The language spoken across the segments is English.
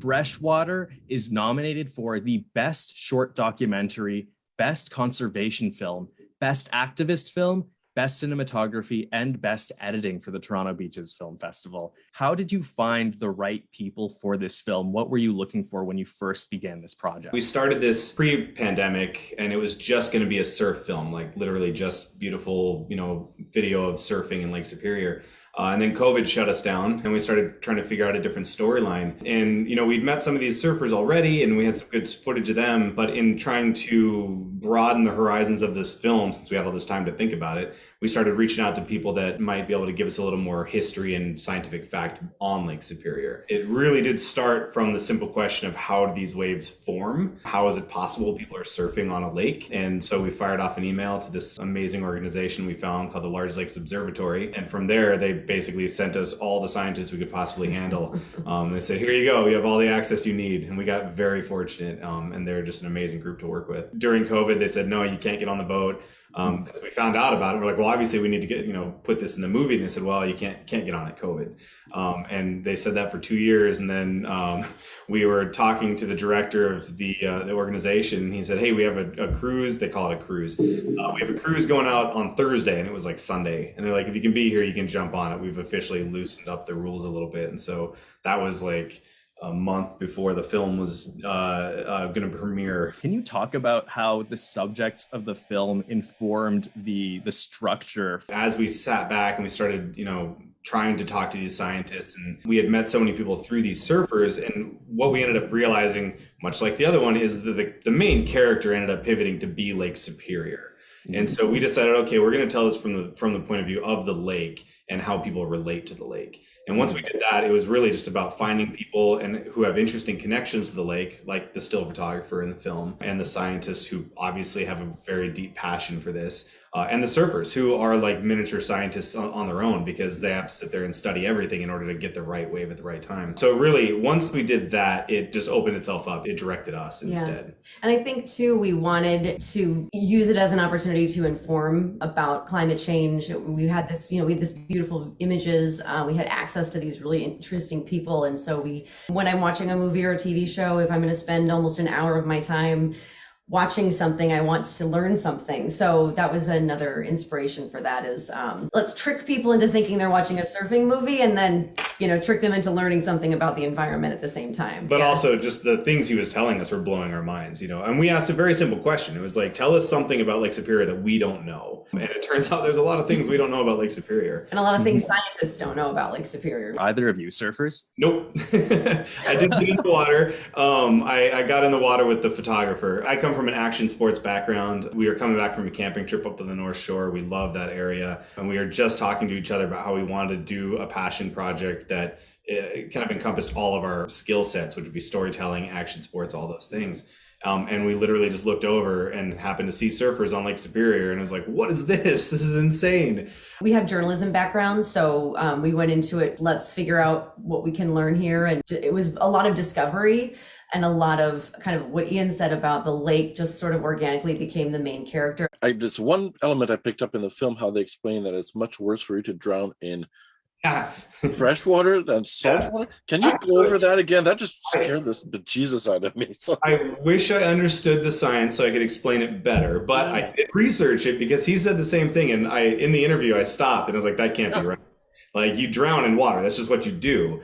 Freshwater is nominated for the Best Short Documentary, Best Conservation Film, Best Activist Film, Best Cinematography, and Best Editing for the Toronto Beaches Film Festival. How did you find the right people for this film? What were you looking for when you first began this project? We started this pre-pandemic, and it was just going to be a surf film, like literally just beautiful, video of surfing in Lake Superior. And then COVID shut us down, and we started trying to figure out a different storyline. And, we'd met some of these surfers already, and we had some good footage of them. But in trying to broaden the horizons of this film, since we had all this time to think about it, we started reaching out to people that might be able to give us a little more history and scientific fact on Lake Superior. It really did start from the simple question of how do these waves form? How is it possible people are surfing on a lake? And so we fired off an email to this amazing organization we found called the Large Lakes Observatory. And from there, they basically sent us all the scientists we could possibly handle. They said, here you go, you have all the access you need. And we got very fortunate, and they're just an amazing group to work with. During COVID, they said, no, you can't get on the boat. As we found out about it, we're like, well, obviously we need to get, put this in the movie. And they said, well, you can't get on it, COVID. And they said that for 2 years. And then we were talking to the director of the organization. And he said, hey, we have a cruise. They call it a cruise. We have a cruise going out on Thursday, and it was like Sunday. And they're like, if you can be here, you can jump on it. We've officially loosened up the rules a little bit. And so that was like a month before the film was going to premiere. Can you talk about how the subjects of the film informed the structure? As we sat back and we started, trying to talk to these scientists, and we had met so many people through these surfers, and what we ended up realizing, much like the other one, is that the main character ended up pivoting to be Lake Superior. And so we decided, okay, we're going to tell this from the point of view of the lake and how people relate to the lake. And once we did that, it was really just about finding people who have interesting connections to the lake, like the still photographer in the film, and the scientists who obviously have a very deep passion for this, and the surfers who are like miniature scientists on their own, because they have to sit there and study everything in order to get the right wave at the right time. So really, once we did that, it just opened itself up. It directed us instead. And I think too, we wanted to use it as an opportunity to inform about climate change. We had this, we had this beautiful images. We had access to these really interesting people. And so when I'm watching a movie or a TV show, if I'm going to spend almost an hour of my time watching something, I want to learn something. So that was another inspiration for that is let's trick people into thinking they're watching a surfing movie, and then, trick them into learning something about the environment at the same time. But also just the things he was telling us were blowing our minds, and we asked a very simple question. It was like, tell us something about Lake Superior that we don't know. And it turns out there's a lot of things we don't know about Lake Superior. And a lot of things scientists don't know about Lake Superior. Either of you surfers? Nope. I didn't get in the water. I got in the water with the photographer. I come from an action sports background. We were coming back from a camping trip up to the North Shore. We love that area. And we were just talking to each other about how we wanted to do a passion project that kind of encompassed all of our skill sets, which would be storytelling, action sports, all those things. And we literally just looked over and happened to see surfers on Lake Superior. And it was like, what is this? This is insane. We have journalism backgrounds. So we went into it, let's figure out what we can learn here. And it was a lot of discovery and a lot of kind of what Ian said about the lake just sort of organically became the main character. Just one element I picked up in the film, how they explain that it's much worse for you to drown in freshwater than saltwater. Can you go over that again? That just scared the bejesus out of me. So I wish I understood the science so I could explain it better, but I did research it because he said the same thing. And in the interview, I stopped and I was like, that can't be right. Like, you drown in water. That's just what you do.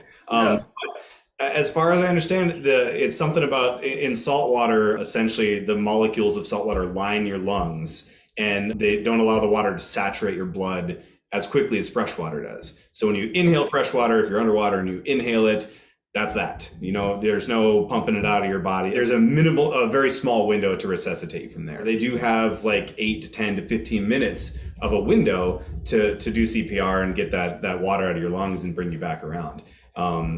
As far as I understand, it's something about in saltwater, essentially the molecules of saltwater line your lungs, and they don't allow the water to saturate your blood as quickly as freshwater does. So when you inhale freshwater, if you're underwater and you inhale it, that's that. There's no pumping it out of your body. There's a very small window to resuscitate from there. They do have like 8 to 10 to 15 minutes of a window to do CPR and get that water out of your lungs and bring you back around.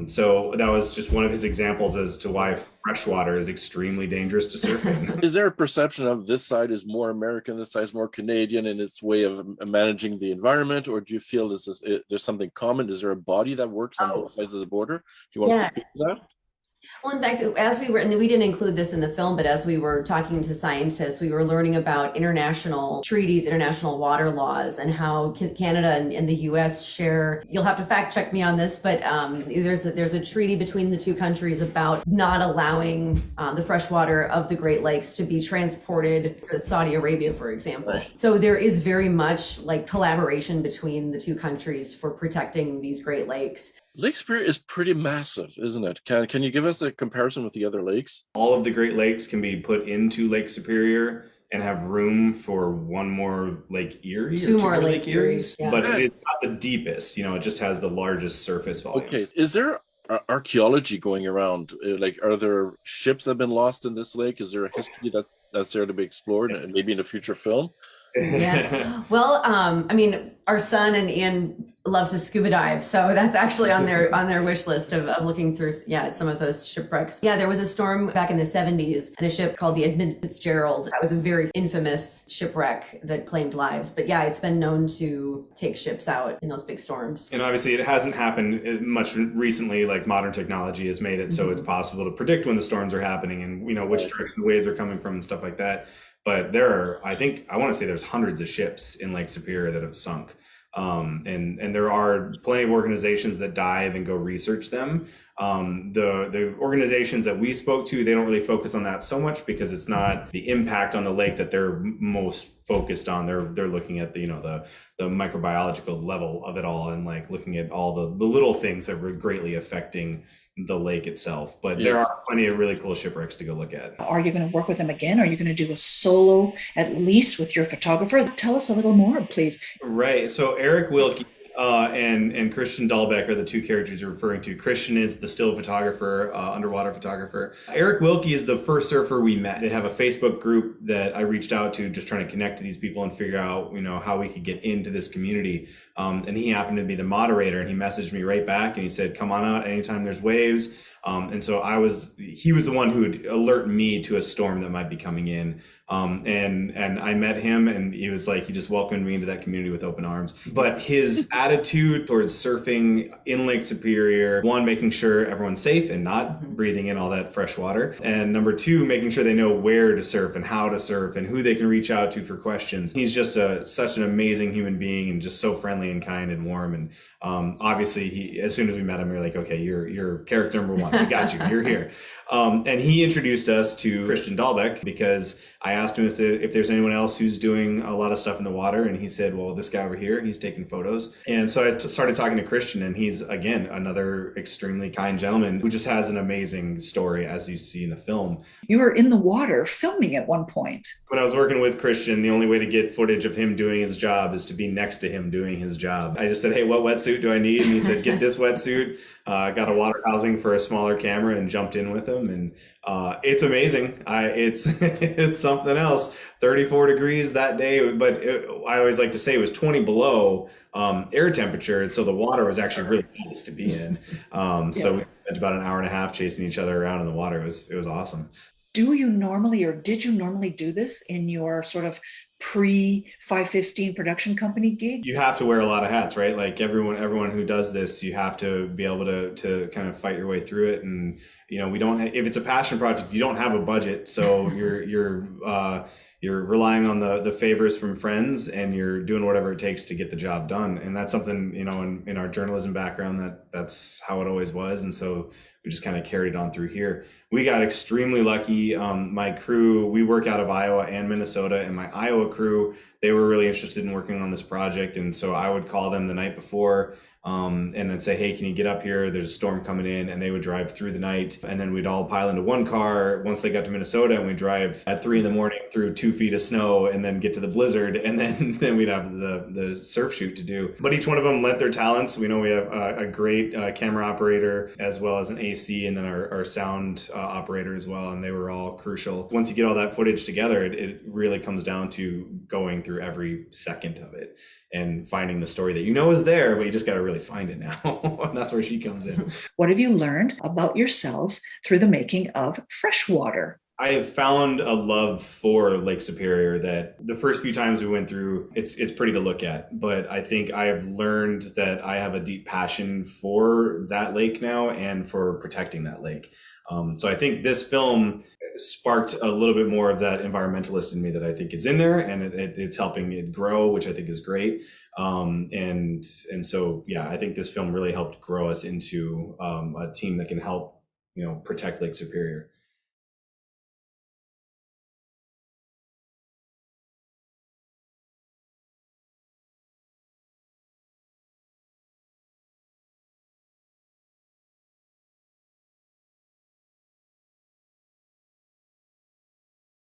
So that was just one of his examples as to why freshwater is extremely dangerous to surfing. Is there a perception of this side is more American, this side is more Canadian in its way of managing the environment? Or do you feel there's something common? Is there a body that works on both sides of the border? Do you want to speak to that? Well, in fact, as we were, and we didn't include this in the film, but as we were talking to scientists, we were learning about international treaties, international water laws, and how Canada and the U.S. share. You'll have to fact check me on this, but there's a treaty between the two countries about not allowing the fresh water of the Great Lakes to be transported to Saudi Arabia, for example. Right. So there is very much like collaboration between the two countries for protecting these Great Lakes. Lake Superior is pretty massive, isn't it? Can you give us a comparison with the other lakes? All of the Great Lakes can be put into Lake Superior and have room for one more Lake Erie. Two more Lake Eries, yeah. But it's not the deepest, it just has the largest surface volume. Okay, is there archaeology going around? Like, are there ships that have been lost in this lake? Is there a history that's there to be explored, and maybe in a future film? Yeah. Well, I mean, our son and Ian love to scuba dive, so that's actually on their wish list of looking through some of those shipwrecks. Yeah, there was a storm back in the 70s and a ship called the Edmund Fitzgerald. That was a very infamous shipwreck that claimed lives. But yeah, it's been known to take ships out in those big storms. And obviously it hasn't happened much recently. Like, modern technology has made it so it's possible to predict when the storms are happening and which direction the waves are coming from and stuff like that. But there are, I want to say there's hundreds of ships in Lake Superior that have sunk. And there are plenty of organizations that dive and go research them. The organizations that we spoke to, they don't really focus on that so much because it's not the impact on the lake that they're most focused on. They're looking at the microbiological level of it all and like looking at all the little things that were greatly affecting the lake itself. But there are plenty of really cool shipwrecks to go look at. Are you going to work with them again? Are you going to do a solo, at least with your photographer? Tell us a little more, please. Right. So Eric Wilkie and Christian Dahlbeck are the two characters you're referring to. Christian is the still photographer, underwater photographer. Eric Wilkie is the first surfer we met. They have a Facebook group that I reached out to, just trying to connect to these people and figure out, how we could get into this community. And he happened to be the moderator, and he messaged me right back and he said, come on out anytime there's waves. And so he was the one who would alert me to a storm that might be coming in. And I met him, and he was like, he just welcomed me into that community with open arms. But his attitude towards surfing in Lake Superior, one, making sure everyone's safe and not breathing in all that fresh water. And number two, making sure they know where to surf and how to surf and who they can reach out to for questions. He's just such an amazing human being and just so friendly and kind and warm. And obviously, as soon as we met him, we were like, okay, you're character number one. We got you. You're here. And he introduced us to Christian Dahlbeck because I asked him if there's anyone else who's doing a lot of stuff in the water. And he said, well, this guy over here, he's taking photos. And so I started talking to Christian, and he's, again, another extremely kind gentleman who just has an amazing story, as you see in the film. You were in the water filming at one point. When I was working with Christian, the only way to get footage of him doing his job is to be next to him doing his job. I just said, hey, what wetsuit do I need? And he said, get this wetsuit. Got a water housing for a smaller camera and jumped in with him. And it's amazing. It's something else. 34 degrees that day, but I always like to say it was 20 below air temperature. So the water was actually really nice to be in. So we spent about an hour and a half chasing each other around in the water. It was awesome. Do you normally, or did you normally do this in your sort of pre-515 production company gig? You have to wear a lot of hats, right? Like everyone who does this, you have to be able to kind of fight your way through it. And we don't. If it's a passion project, you don't have a budget, so you're relying on the favors from friends, and you're doing whatever it takes to get the job done. And that's something in our journalism background that's how it always was. And so we just kind of carried on through here. We got extremely lucky. My crew, we work out of Iowa and Minnesota, and my Iowa crew, they were really interested in working on this project. And so I would call them the night before and then say, hey, can you get up here? There's a storm coming in. And they would drive through the night. And then we'd all pile into one car once they got to Minnesota, and we'd drive at 3 a.m. through 2 feet of snow and then get to the blizzard. And then we'd have the surf shoot to do. But each one of them lent their talents. We know we have a great camera operator, as well as an AC, and then our sound operator as well. And they were all crucial. Once you get all that footage together, it really comes down to going through every second of it and finding the story that is there, but you just got to really find it now. And that's where she comes in. What have you learned about yourselves through the making of Freshwater? I have found a love for Lake Superior that the first few times we went through, it's pretty to look at. But I think I have learned that I have a deep passion for that lake now and for protecting that lake. So I think this film sparked a little bit more of that environmentalist in me that I think is in there, and it's helping it grow, which I think is great. And so, yeah, I think this film really helped grow us into a team that can help, protect Lake Superior.